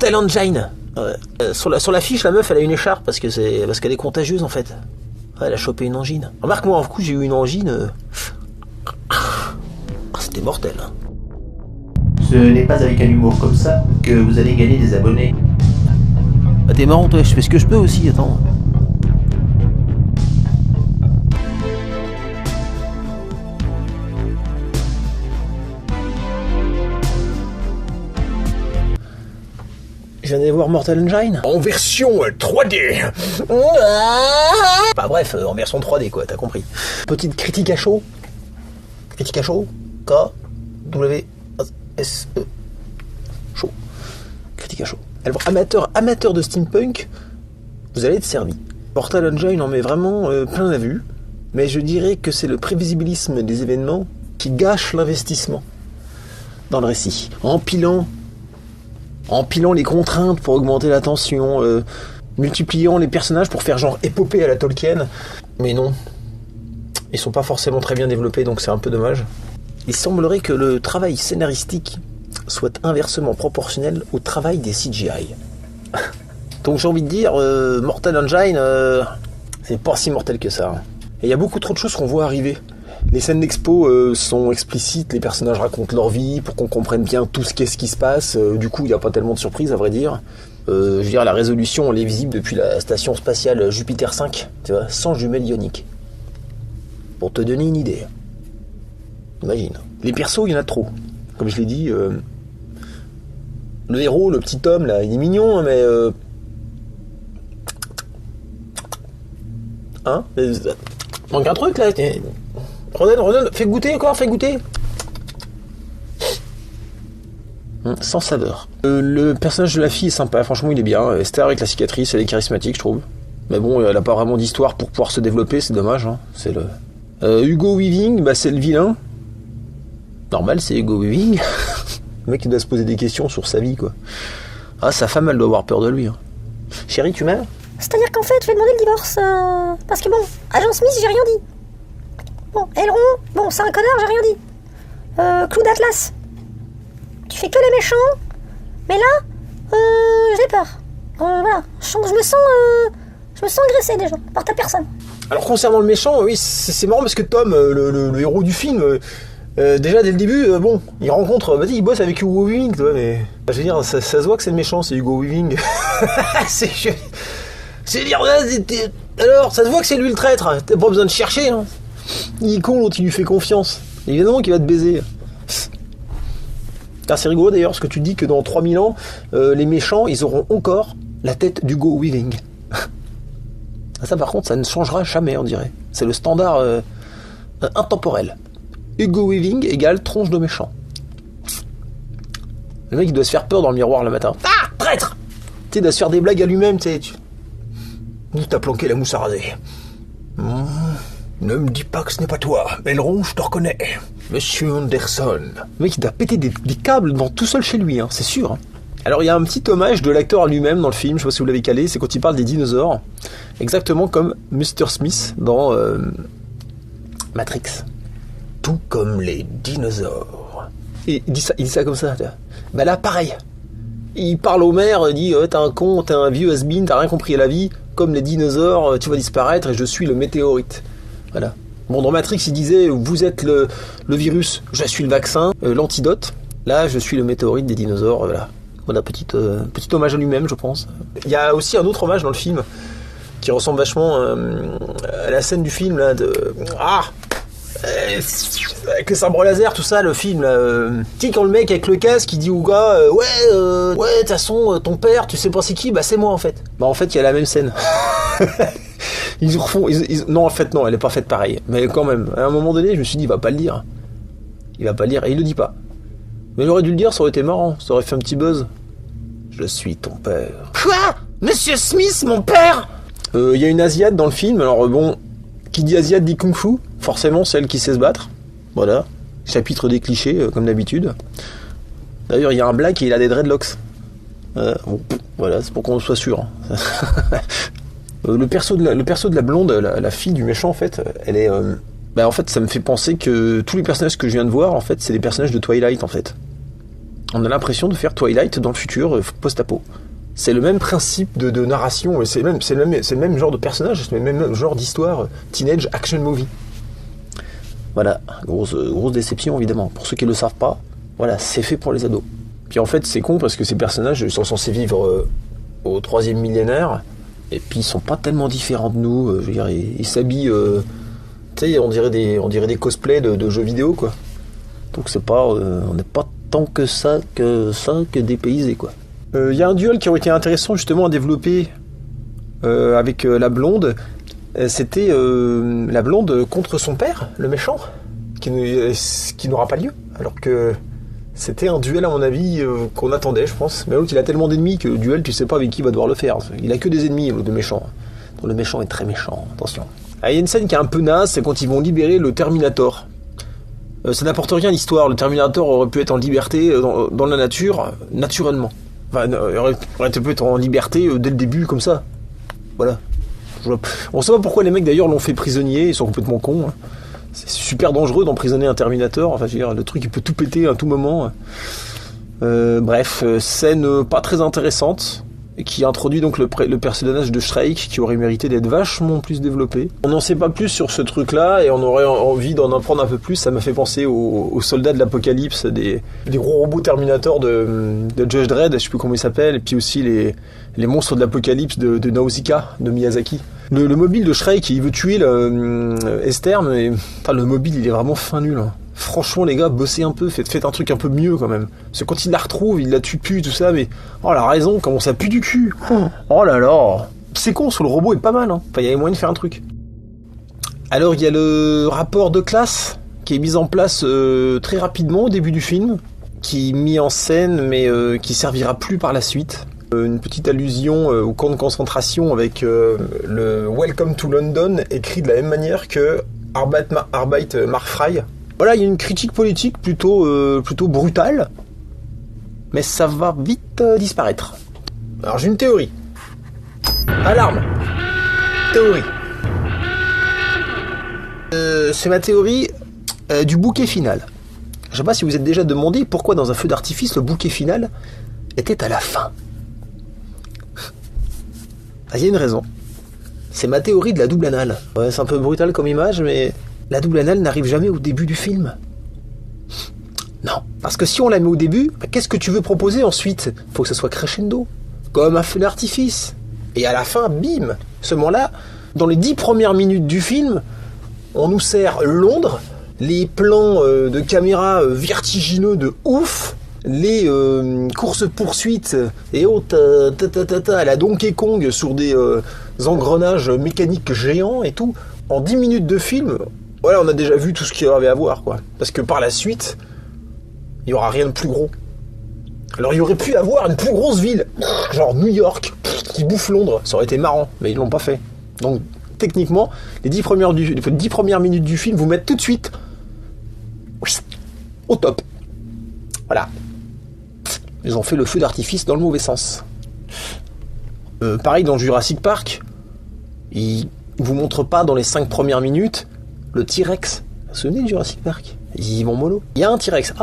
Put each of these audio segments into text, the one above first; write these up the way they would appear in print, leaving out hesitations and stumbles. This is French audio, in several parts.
Mortal Engine. Sur la fiche, la meuf, elle a une écharpe parce qu'elle est contagieuse en fait. Ouais, elle a chopé une angine. Remarque-moi, un coup, j'ai eu une angine. C'était mortel. Hein. Ce n'est pas avec un humour comme ça que vous allez gagner des abonnés. Bah t'es marrant toi, je fais ce que je peux aussi, attends. Je viens d'aller voir Mortal Engine. En version 3D. Bah bref, en version 3D quoi, t'as compris. Petite critique à chaud. Critique à chaud. K-W-S-E. Chaud. Critique à chaud. Alors amateur de steampunk, vous allez être servi. Mortal Engine en met vraiment plein la vue, mais je dirais que c'est le prévisibilisme des événements qui gâche l'investissement dans le récit. Empilant les contraintes pour augmenter la tension, multipliant les personnages pour faire genre épopée à la Tolkien. Mais non, ils sont pas forcément très bien développés, donc c'est un peu dommage. Il semblerait que le travail scénaristique soit inversement proportionnel au travail des CGI. Donc j'ai envie de dire, Mortal Engine, c'est pas si mortel que ça. Et il y a beaucoup trop de choses qu'on voit arriver. Les scènes d'expo sont explicites, les personnages racontent leur vie pour qu'on comprenne bien tout ce qui se passe. Du coup, il n'y a pas tellement de surprises à vrai dire. Je veux dire, la résolution, elle est visible depuis la station spatiale Jupiter 5, tu vois, sans jumelles ioniques. Pour te donner une idée. Imagine. Les persos, il y en a trop. Comme je l'ai dit, le héros, le petit homme, là, il est mignon, hein, mais... Hein, manque un truc, là. Ronald, fais goûter encore, fais goûter. Sans saveur. Le personnage de la fille est sympa, franchement, il est bien. Esther avec la cicatrice, elle est charismatique, je trouve. Mais bon, elle a pas vraiment d'histoire pour pouvoir se développer, c'est dommage. Hein. C'est le... Hugo Weaving, bah, c'est le vilain. Normal, c'est Hugo Weaving. Le mec, il doit se poser des questions sur sa vie, quoi. Ah, sa femme, elle doit avoir peur de lui. Hein. Chérie, tu m'aimes ? C'est-à-dire qu'en fait, je vais demander le divorce. Parce que bon, Agent Smith, j'ai rien dit. Bon, Elrond, bon, c'est un connard, j'ai rien dit. Clou d'Atlas. Tu fais que les méchants. Mais là, j'ai peur. Voilà, je me sens agressé déjà, par ta personne. Alors, concernant le méchant, oui, c'est marrant parce que Tom, le héros du film... déjà dès le début, bon, il rencontre, vas-y, il bosse avec Hugo Weaving, toi, mais je veux dire, ça se voit que c'est le méchant, c'est Hugo Weaving. c'est dire, alors, ça se voit que c'est lui le traître, t'as pas besoin de chercher, hein. Il est con, l'autre, il lui fait confiance. Évidemment qu'il va te baiser. C'est rigolo d'ailleurs, parce que tu dis que dans 3000 ans, les méchants, ils auront encore la tête d'Hugo Weaving. Ça, par contre, ça ne changera jamais, on dirait. C'est le standard intemporel. Hugo Weaving égale tronche de méchant. Le mec il doit se faire peur dans le miroir le matin. Ah, traître. Tu sais, il doit se faire des blagues à lui-même, tu sais. Où t'as planqué la mousse à raser? Ne me dis pas que ce n'est pas toi. Elrond, je te reconnais. Monsieur Anderson. Le mec il doit péter des câbles dans tout seul chez lui, hein, c'est sûr. Hein. Alors il y a un petit hommage de l'acteur à lui-même dans le film, je sais pas si vous l'avez calé, c'est quand il parle des dinosaures. Exactement comme Mr. Smith dans Matrix. Tout comme les dinosaures. Et il dit ça comme ça. Bah là, pareil. Il parle au maire, il dit t'es un con, t'es un vieux has-been, t'as rien compris à la vie. Comme les dinosaures, tu vas disparaître et je suis le météorite. Voilà. Bon, dans Matrix, il disait vous êtes le virus, je suis le vaccin, l'antidote. Là, je suis le météorite des dinosaures. Voilà. Voilà, petit hommage à lui-même, je pense. Il y a aussi un autre hommage dans le film qui ressemble vachement à la scène du film là de avec le sabre laser, tout ça, le film là. Tu sais, quand le mec avec le casque il dit au gars ouais, de toute façon, ton père, tu sais pas c'est qui? Bah, c'est moi en fait. Bah, en fait, il y a la même scène. Ils refont. Non, en fait, non, elle est pas faite pareil. Mais quand même, à un moment donné, je me suis dit, il va pas le dire. Il va pas le dire, et il le dit pas. Mais il aurait dû le dire, ça aurait été marrant, ça aurait fait un petit buzz. Je suis ton père. Quoi? Monsieur Smith, mon père? Il y a une Asiate dans le film, alors bon. Qui dit Asiate dit Kung Fu, forcément celle qui sait se battre. Voilà, chapitre des clichés, comme d'habitude. D'ailleurs, il y a un black et il a des dreadlocks. Bon, voilà, c'est pour qu'on soit sûr. Le perso de la blonde, la fille du méchant, en fait, elle est... en fait, ça me fait penser que tous les personnages que je viens de voir, en fait, c'est des personnages de Twilight, en fait. On a l'impression de faire Twilight dans le futur, post-apo. C'est le même principe de narration, et c'est le même genre de personnage, c'est le même genre d'histoire, teenage action movie. Voilà, grosse déception évidemment. Pour ceux qui ne le savent pas, voilà, c'est fait pour les ados. Puis en fait, c'est con parce que ces personnages sont censés vivre au 3e millénaire, et puis ils sont pas tellement différents de nous. Je veux dire, ils s'habillent, tu sais, on dirait des cosplays de jeux vidéo, quoi. Donc c'est pas, on n'est pas tant que dépaysés, quoi. Il y a un duel qui aurait été intéressant justement à développer avec la blonde. C'était la blonde contre son père, le méchant, qui n'aura pas lieu. Alors que c'était un duel, à mon avis, qu'on attendait, je pense. Mais l'autre, il a tellement d'ennemis que le duel, tu sais pas avec qui il va devoir le faire. Il a que des ennemis, l'autre méchant. Donc le méchant est très méchant, attention. Ah, il y a une scène qui est un peu naze, c'est quand ils vont libérer le Terminator. Ça n'apporte rien à l'histoire. Le Terminator aurait pu être en liberté dans la nature, naturellement. Enfin, il aurait pu être en liberté dès le début, comme ça. Voilà. On sait pas pourquoi les mecs d'ailleurs l'ont fait prisonnier, ils sont complètement cons. C'est super dangereux d'emprisonner un Terminator, enfin je veux dire, le truc il peut tout péter à tout moment. Bref, scène pas très intéressante, et qui introduit donc le personnage de Shrike, qui aurait mérité d'être vachement plus développé. On n'en sait pas plus sur ce truc-là, et on aurait envie d'en apprendre un peu plus. Ça m'a fait penser aux soldats de l'apocalypse, des gros robots Terminator de Judge Dredd, je sais plus comment ils s'appellent, et puis aussi les monstres de l'apocalypse de Nausicaa, de Miyazaki. Le mobile de Shrike, il veut tuer Esther, mais le mobile il est vraiment fin nul. Hein. Franchement les gars, bossez un peu, faites un truc un peu mieux quand même. Parce que quand il la retrouve, il la tue plus, tout ça, mais... Oh la raison, comment ça pue du cul. Oh là là. C'est con, le robot est pas mal, hein. Enfin, il y a moyen de faire un truc. Alors, il y a le rapport de classe, qui est mis en place très rapidement au début du film, qui est mis en scène, mais qui servira plus par la suite. Une petite allusion au camp de concentration avec le Welcome to London, écrit de la même manière que Arbeit macht frei. Voilà, il y a une critique politique plutôt brutale, mais ça va vite disparaître. Alors j'ai une théorie. Alarme. Théorie. C'est ma théorie du bouquet final. Je sais pas si vous êtes déjà demandé pourquoi dans un feu d'artifice le bouquet final était à la fin. Il y a une raison. C'est ma théorie de la double anale. Ouais, c'est un peu brutal comme image, mais la double anale n'arrive jamais au début du film. Non. Parce que si on la met au début, qu'est-ce que tu veux proposer ensuite ? Faut que ce soit crescendo. Comme un feu d'artifice. Et à la fin, bim ! Ce moment-là, dans les 10 premières minutes du film, on nous sert Londres, les plans de caméra vertigineux de ouf, les courses-poursuites et autres à la Donkey Kong sur des engrenages mécaniques géants et tout. En 10 minutes de film, voilà, on a déjà vu tout ce qu'il y avait à voir, quoi. Parce que par la suite, il n'y aura rien de plus gros. Alors il y aurait pu avoir une plus grosse ville, genre New York, qui bouffe Londres. Ça aurait été marrant, mais ils l'ont pas fait. Donc techniquement, les 10 premières minutes du film vous mettent tout de suite au top. Voilà. Ils ont fait le feu d'artifice dans le mauvais sens. Pareil dans Jurassic Park, ils vous montrent pas dans les 5 premières minutes le T-Rex. Vous vous souvenez de Jurassic Park ? Ils y vont mollo. Il y a un T-Rex.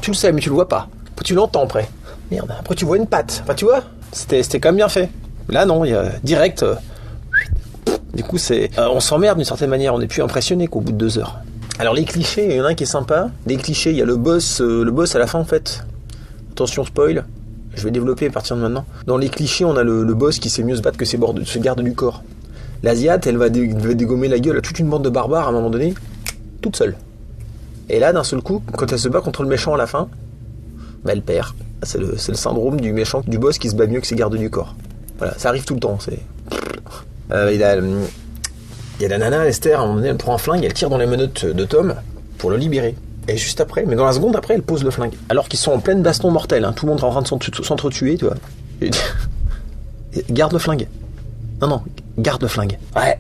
Tu le sais, mais tu le vois pas. Tu l'entends après. Merde, après tu vois une patte. Enfin, tu vois, c'était quand même bien fait. Là, non, il y a direct. Du coup, on s'emmerde d'une certaine manière. On n'est plus impressionné qu'au bout de 2 heures. Alors, les clichés, il y en a un qui est sympa. Les clichés, il y a le boss à la fin, en fait. Attention, spoil. Je vais développer à partir de maintenant. Dans les clichés, on a le boss qui sait mieux se battre que ses gardes du corps. L'Asiate, elle va dégommer la gueule à toute une bande de barbares à un moment donné, toute seule. Et là, d'un seul coup, quand elle se bat contre le méchant à la fin, elle perd. C'est le syndrome du méchant, du boss qui se bat mieux que ses gardes du corps. Voilà, ça arrive tout le temps. Il y a la nana, Esther, à un moment donné, elle prend un flingue, elle tire dans les menottes de Tom pour le libérer. Et juste après, mais dans la seconde après, elle pose le flingue. Alors qu'ils sont en pleine baston mortelle, hein. Tout le monde est en train de s'entretuer, tu vois. Et garde le flingue. Non, garde le flingue. Ouais.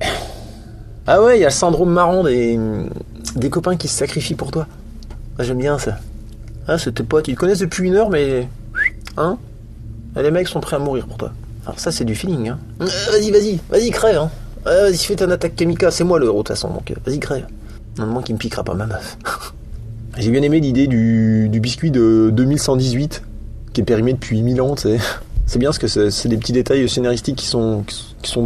Ah ouais, il y a le syndrome marrant des copains qui se sacrifient pour toi. Moi, j'aime bien ça. Ah, c'est tes potes, ils te connaissent depuis 1 heure, mais... Hein ? Les mecs sont prêts à mourir pour toi. Alors ça, c'est du feeling, hein. Vas-y, crève, hein. Vas-y, fais ton attaque kamikaze, c'est moi le héros, de toute façon, donc vas-y, crève. Un moment qui me piquera pas ma meuf. J'ai bien aimé l'idée du biscuit de 2118. qui est périmé depuis 1000 ans, tu sais. C'est bien parce que c'est des petits détails scénaristiques qui sont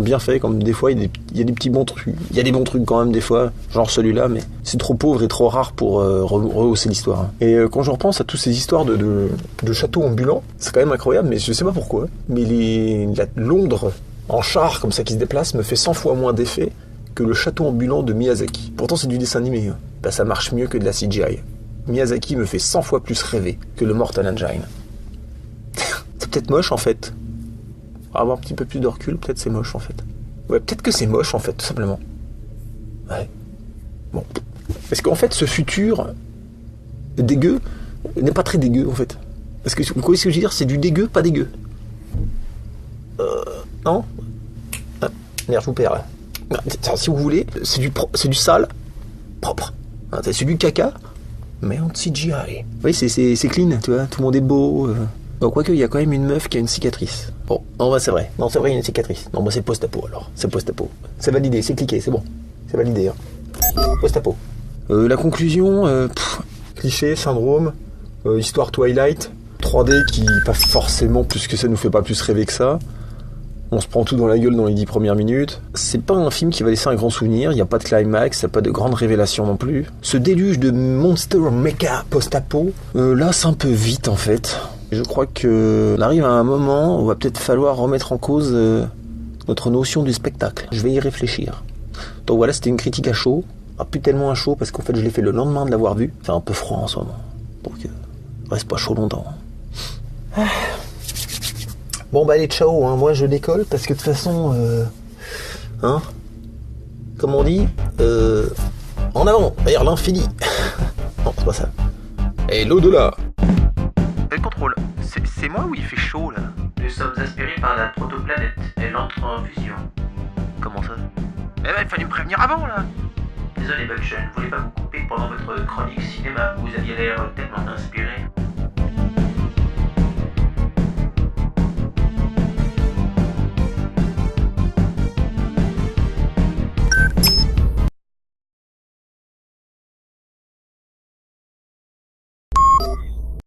bien faits, comme des fois il y a des petits bons trucs. Il y a des bons trucs quand même des fois, genre celui-là, mais c'est trop pauvre et trop rare pour rehausser l'histoire. Hein. Et quand je repense à toutes ces histoires de châteaux ambulants, c'est quand même incroyable, mais je sais pas pourquoi. Mais Londres en char comme ça qui se déplace me fait 100 fois moins d'effet que le château ambulant de Miyazaki. Pourtant c'est du dessin animé, hein. Bah, ça marche mieux que de la CGI. Miyazaki me fait 100 fois plus rêver que le Mortal Engine. C'est peut-être moche en fait. Avoir un petit peu plus de recul, peut-être c'est moche en fait. Ouais, peut-être que c'est moche en fait, tout simplement. Ouais. Bon. Parce qu'en fait, ce futur dégueu n'est pas très dégueu en fait. Parce que vous voyez ce que je veux dire, c'est du dégueu, pas dégueu. Non. Ah, merde, je vous perds là. Si vous voulez, c'est du sale, propre. C'est du caca, mais en CGI. Vous voyez, c'est clean, tu vois, tout le monde est beau. Bon, quoique, il y a quand même une meuf qui a une cicatrice. Bon, non, bah, c'est vrai. Non, c'est vrai, il y a une cicatrice. Non, bah, c'est post-apo, alors. C'est post-apo. C'est validé, c'est cliqué, c'est bon. C'est validé, hein. Post-apo. La conclusion, cliché, syndrome, histoire Twilight, 3D qui, pas forcément plus que ça, nous fait pas plus rêver que ça. On se prend tout dans la gueule dans les 10 premières minutes. C'est pas un film qui va laisser un grand souvenir, il n'y a pas de climax, il n'y a pas de grande révélation non plus. Ce déluge de monster mecha post-apo, là, c'est un peu vite, en fait. Je crois qu'on arrive à un moment où il va peut-être falloir remettre en cause notre notion du spectacle. Je vais y réfléchir. Donc voilà, c'était une critique à chaud. Ah, plus tellement à chaud parce qu'en fait je l'ai fait le lendemain de l'avoir vu. C'est un peu froid en ce moment. Donc reste pas chaud longtemps. Bon bah allez, ciao, hein. Moi je décolle parce que de toute façon... hein, comme on dit, en avant, vers l'infini. Non, c'est pas ça. Et l'au-delà. Contrôle, c'est moi ou il fait chaud là? Nous sommes aspirés par la protoplanète. Elle entre en fusion. Comment ça? Eh ben, il fallait me prévenir avant là. Désolé Buck, je ne voulais pas vous couper pendant votre chronique cinéma. Vous aviez l'air tellement inspiré.